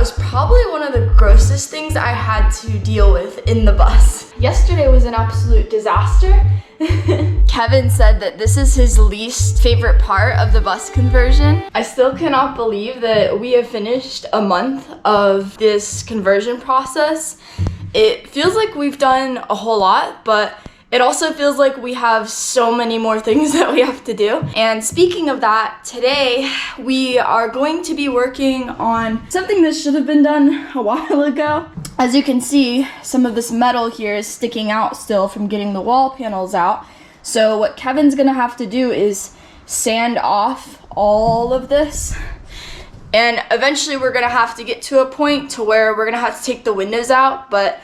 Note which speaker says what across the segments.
Speaker 1: was probably one of the grossest things I had to deal with in the bus. Yesterday was an absolute disaster. Kevin said that this is his least favorite part of the bus conversion. I still cannot believe that we have finished a month of this conversion process. It feels like we've done a whole lot, but it also feels like we have so many more things that we have to do. And speaking of that, today we are going to be working on something that should have been done a while ago. As you can see, some of this metal here is sticking out still from getting the wall panels out. So what Kevin's gonna have to do is sand off all of this. And eventually we're gonna have to get to a point to where we're gonna have to take the windows out, but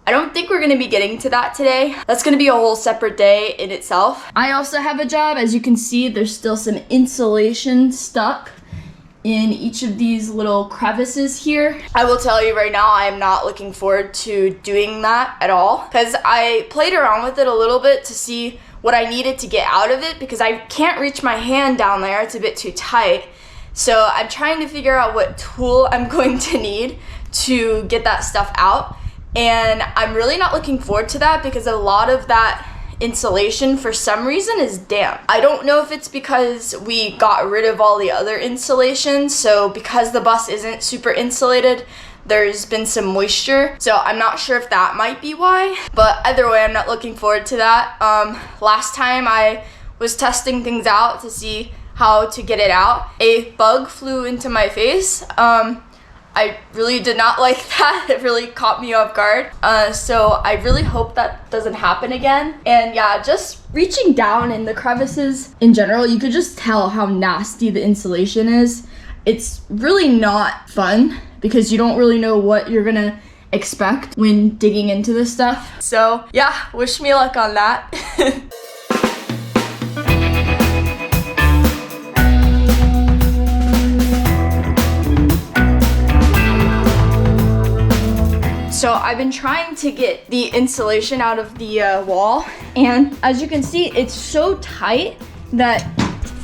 Speaker 1: I don't think we're gonna be getting to that today. That's gonna be a whole separate day in itself. I also have a job. As you can see, there's still some insulation stuck in each of these little crevices here. I will tell you right now, I am not looking forward to doing that at all, because I played around with it a little bit to see what I needed to get out of it, because I can't reach my hand down there. It's a bit too tight. So I'm trying to figure out what tool I'm going to need to get that stuff out. And I'm really not looking forward to that because a lot of that insulation for some reason is damp. I don't know if it's because we got rid of all the other insulation, so because the bus isn't super insulated, there's been some moisture. So I'm not sure if that might be why, but either way, I'm not looking forward to that. Last time I was testing things out to see how to get it out, a bug flew into my face. I really did not like that. It really caught me off guard. So I really hope that doesn't happen again. And yeah, just reaching down in the crevices in general, you could just tell how nasty the insulation is. It's really not fun because you don't really know what you're gonna expect when digging into this stuff. So yeah, wish me luck on that. So I've been trying to get the insulation out of the wall, and as you can see, it's so tight that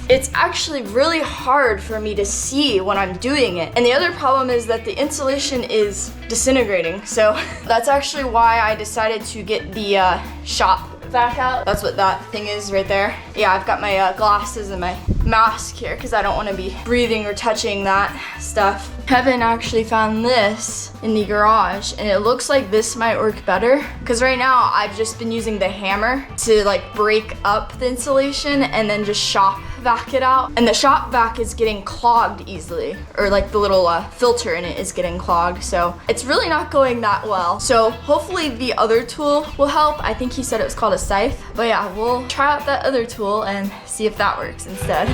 Speaker 1: it's actually really hard for me to see when I'm doing it. And the other problem is that the insulation is disintegrating. So that's actually why I decided to get the shop vac out. That's what that thing is right there. Yeah, I've got my glasses and my mask here because I don't want to be breathing or touching that stuff. Kevin actually found this in the garage, and it looks like this might work better because right now I've just been using the hammer to like break up the insulation and then just shop vac it out. And the shop vac is getting clogged easily, or like the little filter in it is getting clogged. So it's really not going that well. So hopefully the other tool will help. I think he said it was called a scythe. But yeah, we'll try out that other tool and see if that works instead.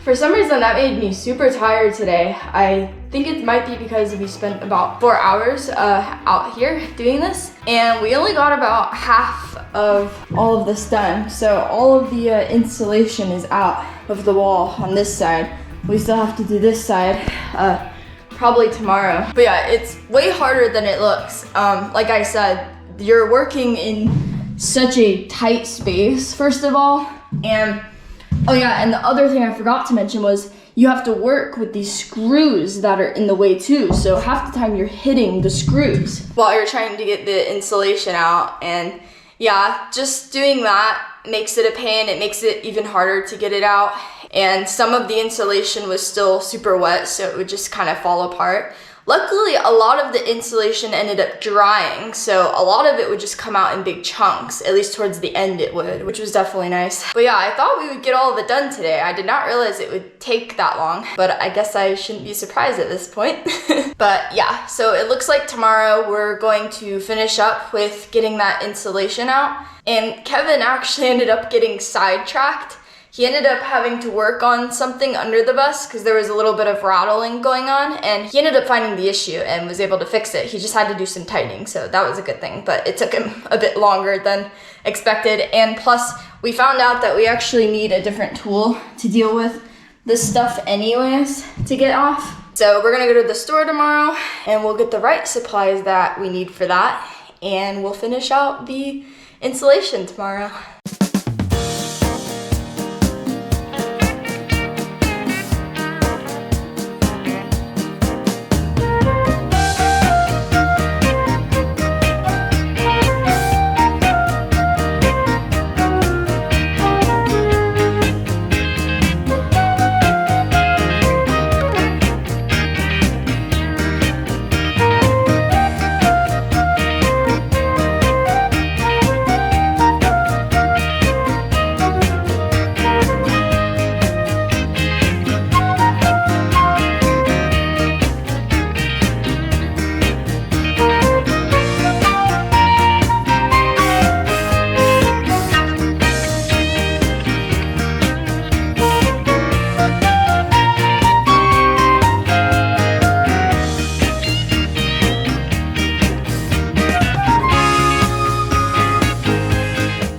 Speaker 1: For some reason, that made me super tired today. I think it might be because we spent about 4 hours out here doing this, and we only got about half of all of this done. So all of the insulation is out of the wall on this side. We still have to do this side probably tomorrow. But yeah, it's way harder than it looks. Like I said, you're working in such a tight space, first of all, and oh yeah, and the other thing I forgot to mention was you have to work with these screws that are in the way too. So half the time you're hitting the screws while you're trying to get the insulation out. And yeah, just doing that makes it a pain. It makes it even harder to get it out. And some of the insulation was still super wet, so it would just kind of fall apart. Luckily, a lot of the insulation ended up drying, so a lot of it would just come out in big chunks, at least towards the end it would, which was definitely nice. But yeah, I thought we would get all of it done today. I did not realize it would take that long, but I guess I shouldn't be surprised at this point. But yeah, so it looks like tomorrow we're going to finish up with getting that insulation out. And Kevin actually ended up getting sidetracked he ended up having to work on something under the bus because there was a little bit of rattling going on, and he ended up finding the issue and was able to fix it. He just had to do some tightening, so that was a good thing, but it took him a bit longer than expected. And plus, we found out that we actually need a different tool to deal with this stuff anyways to get off. So we're gonna go to the store tomorrow and we'll get the right supplies that we need for that, and we'll finish out the installation tomorrow.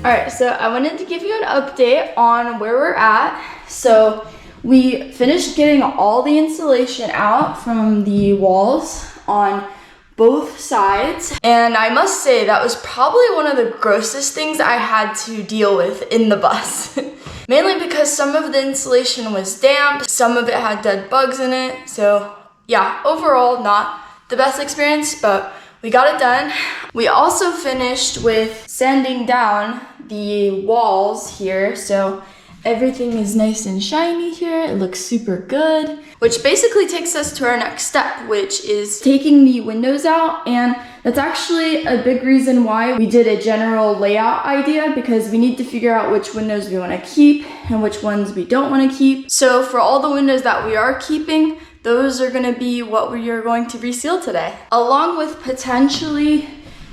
Speaker 1: Alright, so I wanted to give you an update on where we're at. So we finished getting all the insulation out from the walls on both sides. And I must say that was probably one of the grossest things I had to deal with in the bus. Mainly because some of the insulation was damp, some of it had dead bugs in it. So yeah, overall not the best experience, but we got it done. We also finished with sanding down the walls here, so everything is nice and shiny here. It looks super good, which basically takes us to our next step, which is taking the windows out. And that's actually a big reason why we did a general layout idea, because we need to figure out which windows we want to keep and which ones we don't want to keep. So for all the windows that we are keeping, those are going to be what we are going to reseal today, along with potentially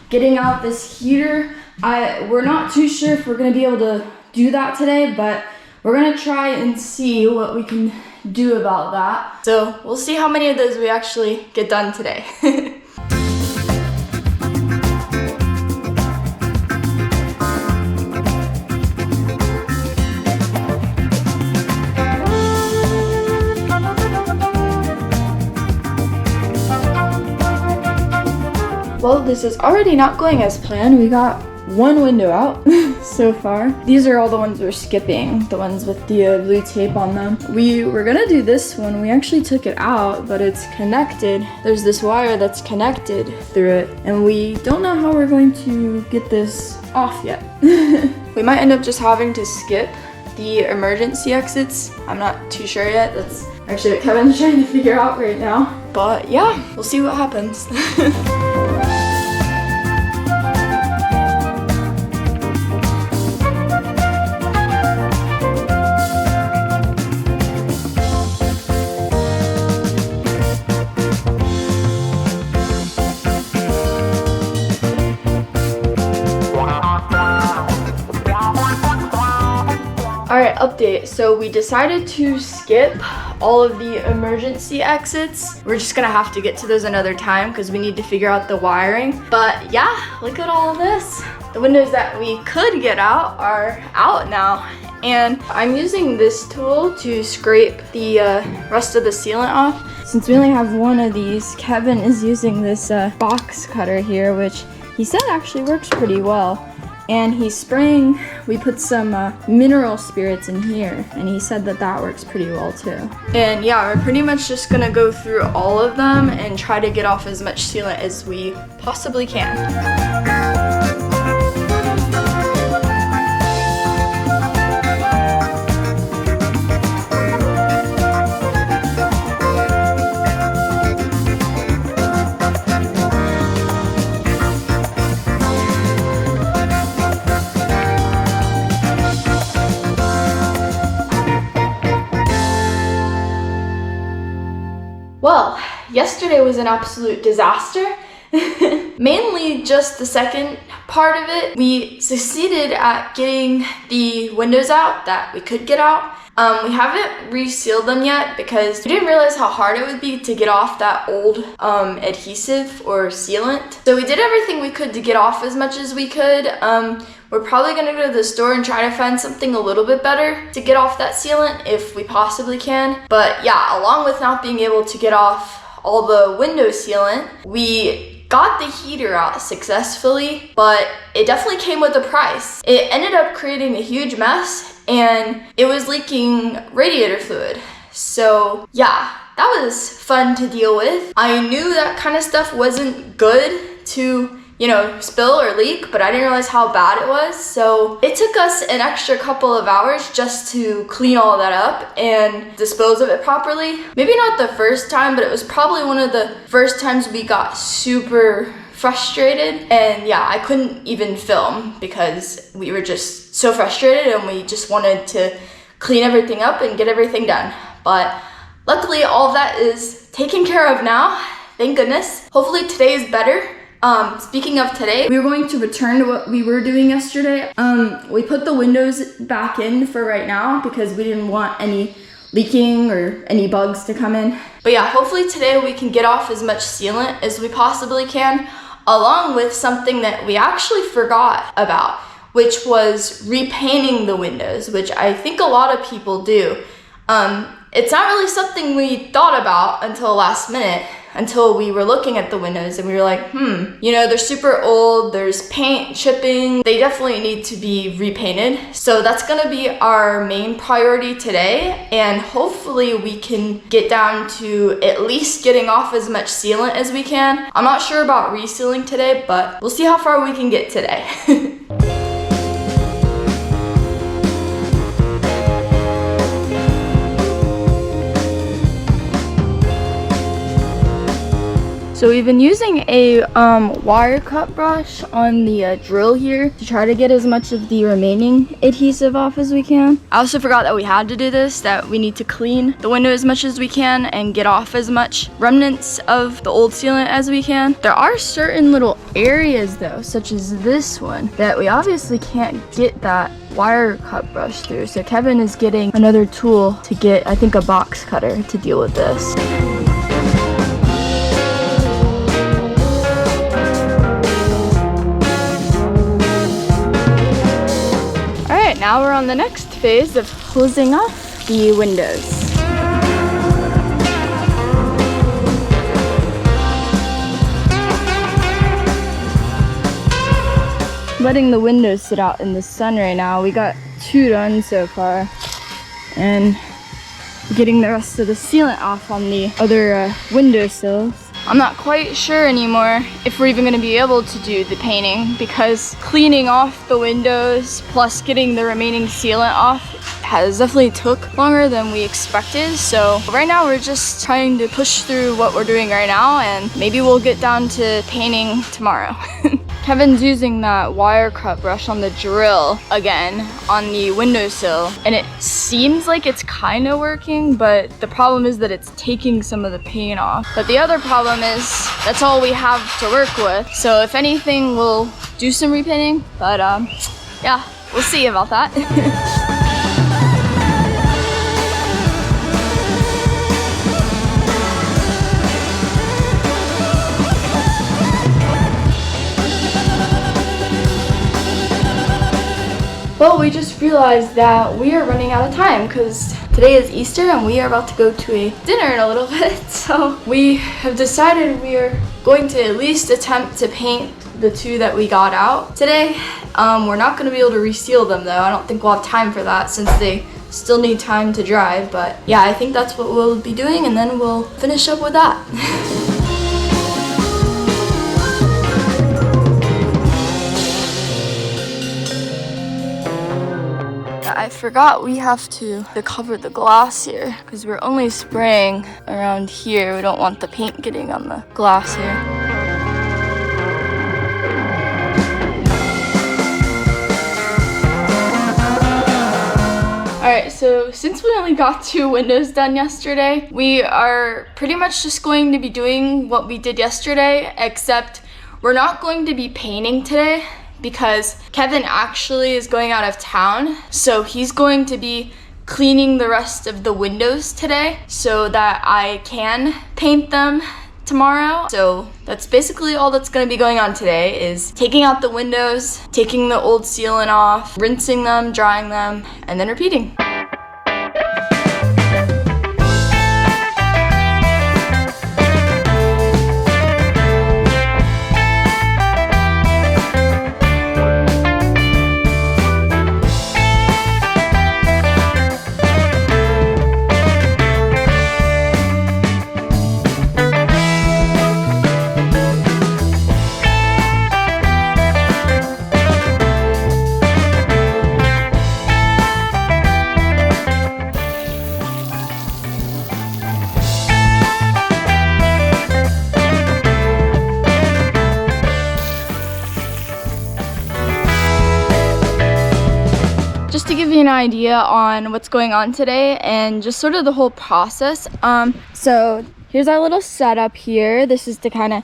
Speaker 1: getting out this heater. We're not too sure if we're going to be able to do that today, but we're going to try and see what we can do about that. So we'll see how many of those we actually get done today. Well, this is already not going as planned. We got one window out so far. These are all the ones we're skipping, the ones with the blue tape on them. We were gonna do this one. We actually took it out, but it's connected. There's this wire that's connected through it, and we don't know how we're going to get this off yet. We might end up just having to skip the emergency exits. I'm not too sure yet. That's actually what Kevin's trying to figure out right now. But yeah, we'll see what happens. Alright, update. So we decided to skip all of the emergency exits. We're just gonna have to get to those another time because we need to figure out the wiring. But yeah, look at all of this. The windows that we could get out are out now. And I'm using this tool to scrape the rest of the sealant off. Since we only have one of these, Kevin is using this box cutter here, which he said actually works pretty well. And he's spraying, we put some mineral spirits in here, and he said that that works pretty well too. And yeah, we're pretty much just gonna go through all of them and try to get off as much sealant as we possibly can. Well, yesterday was an absolute disaster, Mainly just the second part of it. We succeeded at getting the windows out that we could get out. We haven't resealed them yet because we didn't realize how hard it would be to get off that old adhesive or sealant. So we did everything we could to get off as much as we could. We're probably gonna go to the store and try to find something a little bit better to get off that sealant if we possibly can. But yeah, along with not being able to get off all the window sealant, we got the heater out successfully, but it definitely came with a price. It ended up creating a huge mess and it was leaking radiator fluid. So yeah, that was fun to deal with. I knew that kind of stuff wasn't good to, you know, spill or leak, but I didn't realize how bad it was. So it took us an extra couple of hours just to clean all that up and dispose of it properly. Maybe not the first time, but it was probably one of the first times we got super frustrated. And yeah, I couldn't even film because we were just so frustrated and we just wanted to clean everything up and get everything done. But luckily all of that is taken care of now, thank goodness. Hopefully today is better. Speaking of today, we were going to return to what we were doing yesterday. We put the windows back in for right now because we didn't want any leaking or any bugs to come in. But yeah, hopefully today we can get off as much sealant as we possibly can, along with something that we actually forgot about, which was repainting the windows, which I think a lot of people do. It's not really something we thought about until last minute, until we were looking at the windows and we were like, you know, they're super old, there's paint chipping, they definitely need to be repainted. So that's gonna be our main priority today, and hopefully we can get down to at least getting off as much sealant as we can. I'm not sure about resealing today, but we'll see how far we can get today. So we've been using a wire cut brush on the drill here to try to get as much of the remaining adhesive off as we can. I also forgot that we had to do this, that we need to clean the window as much as we can and get off as much remnants of the old sealant as we can. There are certain little areas though, such as this one, that we obviously can't get that wire cut brush through. So Kevin is getting another tool to get, I think, a box cutter to deal with this. Now we're on the next phase of closing off the windows. Letting the windows sit out in the sun right now. We got 2 done so far, and getting the rest of the sealant off on the other windowsills. I'm not quite sure anymore if we're even going to be able to do the painting, because cleaning off the windows plus getting the remaining sealant off has definitely took longer than we expected. So right now we're just trying to push through what we're doing right now, and maybe we'll get down to painting tomorrow. Kevin's using that wire cut brush on the drill again on the windowsill, and it seems like it's kind of working, but the problem is that it's taking some of the paint off. But the other problem is that's all we have to work with. So if anything, we'll do some repainting, but yeah, we'll see about that. Well, we just realized that we are running out of time because today is Easter and we are about to go to a dinner in a little bit. So we have decided we are going to at least attempt to paint the 2 that we got out today. We're not going to be able to reseal them though. I don't think we'll have time for that since they still need time to dry. But yeah, I think that's what we'll be doing, and then we'll finish up with that. I forgot we have to cover the glass here because we're only spraying around here. We don't want the paint getting on the glass here. All Alright, so since we only got 2 windows done yesterday, we are pretty much just going to be doing what we did yesterday, except we're not going to be painting today because Kevin actually is going out of town. So he's going to be cleaning the rest of the windows today so that I can paint them tomorrow. So that's basically all that's going to be going on today, is taking out the windows, taking the old sealant off, rinsing them, drying them, and then repeating. Just to give you an idea on what's going on today and just sort of the whole process. So here's our little setup here. This is to kind of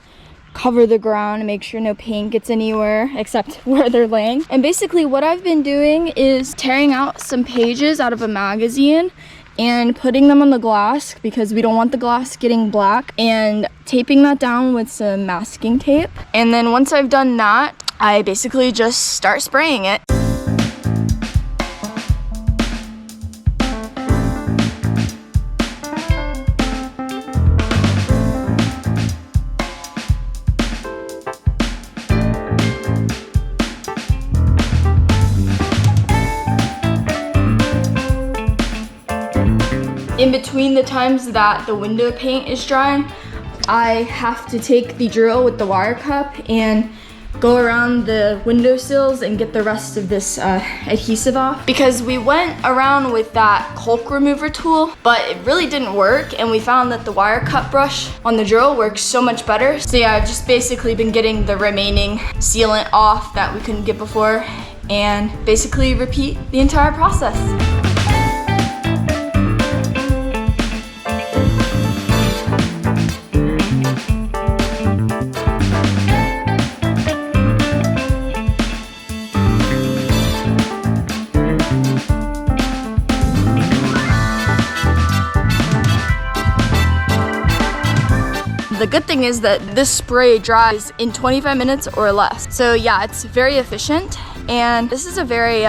Speaker 1: cover the ground and make sure no paint gets anywhere except where they're laying. And basically what I've been doing is tearing out some pages out of a magazine and putting them on the glass because we don't want the glass getting black, and taping that down with some masking tape. And then once I've done that, I basically just start spraying it. In between the times that the window paint is drying, I have to take the drill with the wire cup and go around the windowsills and get the rest of this adhesive off. Because we went around with that caulk remover tool, but it really didn't work, and we found that the wire cut brush on the drill works so much better. So yeah, I've just basically been getting the remaining sealant off that we couldn't get before, and basically repeat the entire process. The good thing is that this spray dries in 25 minutes or less. So yeah, it's very efficient, and this is a very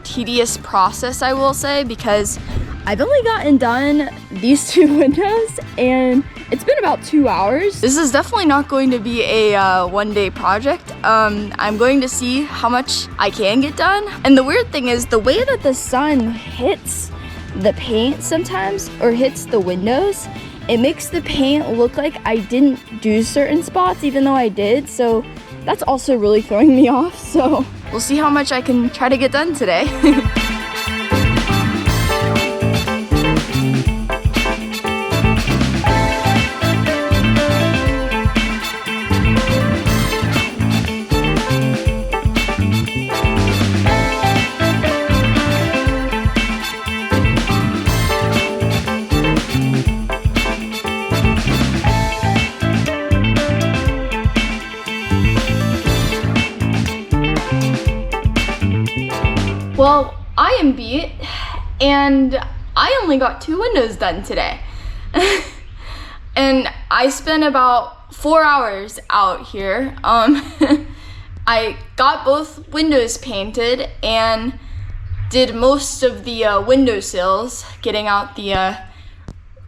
Speaker 1: tedious process, I will say, because I've only gotten done these 2 windows and it's been about 2 hours. This is definitely not going to be a one-day project. I'm going to see how much I can get done. And the weird thing is the way that the sun hits the paint sometimes, or hits the windows, it makes the paint look like I didn't do certain spots even though I did. So that's also really throwing me off. So we'll see how much I can try to get done today. Well, I am beat, and I only got 2 windows done today. And I spent about 4 hours out here. I got both windows painted and did most of the windowsills, getting out the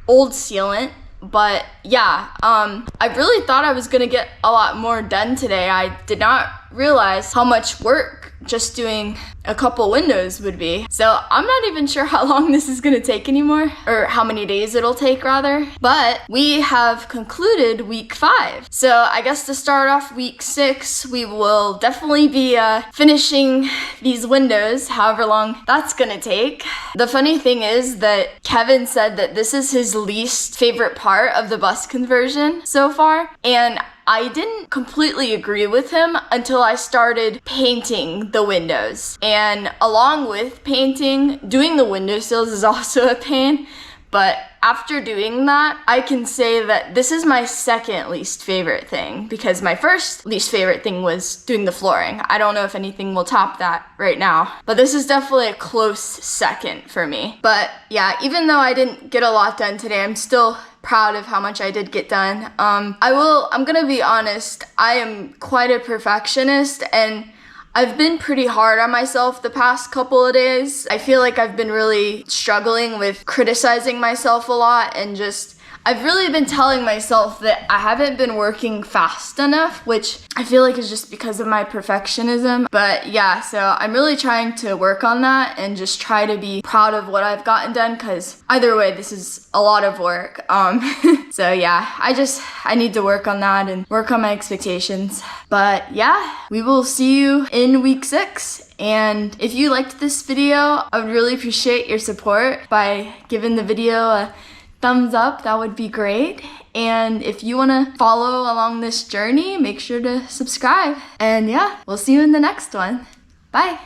Speaker 1: old sealant. But yeah, I really thought I was gonna get a lot more done today. I did not realize how much work just doing a couple windows would be. So I'm not even sure how long this is gonna take anymore, or how many days it'll take rather. But we have concluded week 5. So I guess to start off week 6, we will definitely be finishing these windows, however long that's gonna take. The funny thing is that Kevin said that this is his least favorite part of the bus conversion so far, and I didn't completely agree with him until I started painting the windows. And along with painting, doing the windowsills is also a pain. But after doing that, I can say that this is my second least favorite thing, because my first least favorite thing was doing the flooring. I don't know if anything will top that right now, but this is definitely a close second for me. But yeah, even though I didn't get a lot done today, I'm still proud of how much I did get done. I'm gonna be honest, I am quite a perfectionist, and I've been pretty hard on myself the past couple of days. I feel like I've been really struggling with criticizing myself a lot, and I've really been telling myself that I haven't been working fast enough, which I feel like is just because of my perfectionism. But yeah, so I'm really trying to work on that and just try to be proud of what I've gotten done, because either way, this is a lot of work. So yeah, I need to work on that and work on my expectations. But yeah, we will see you in week 6. And if you liked this video, I would really appreciate your support by giving the video a thumbs up. That would be great. And if you want to follow along this journey, make sure to subscribe. And yeah, we'll see you in the next one. Bye.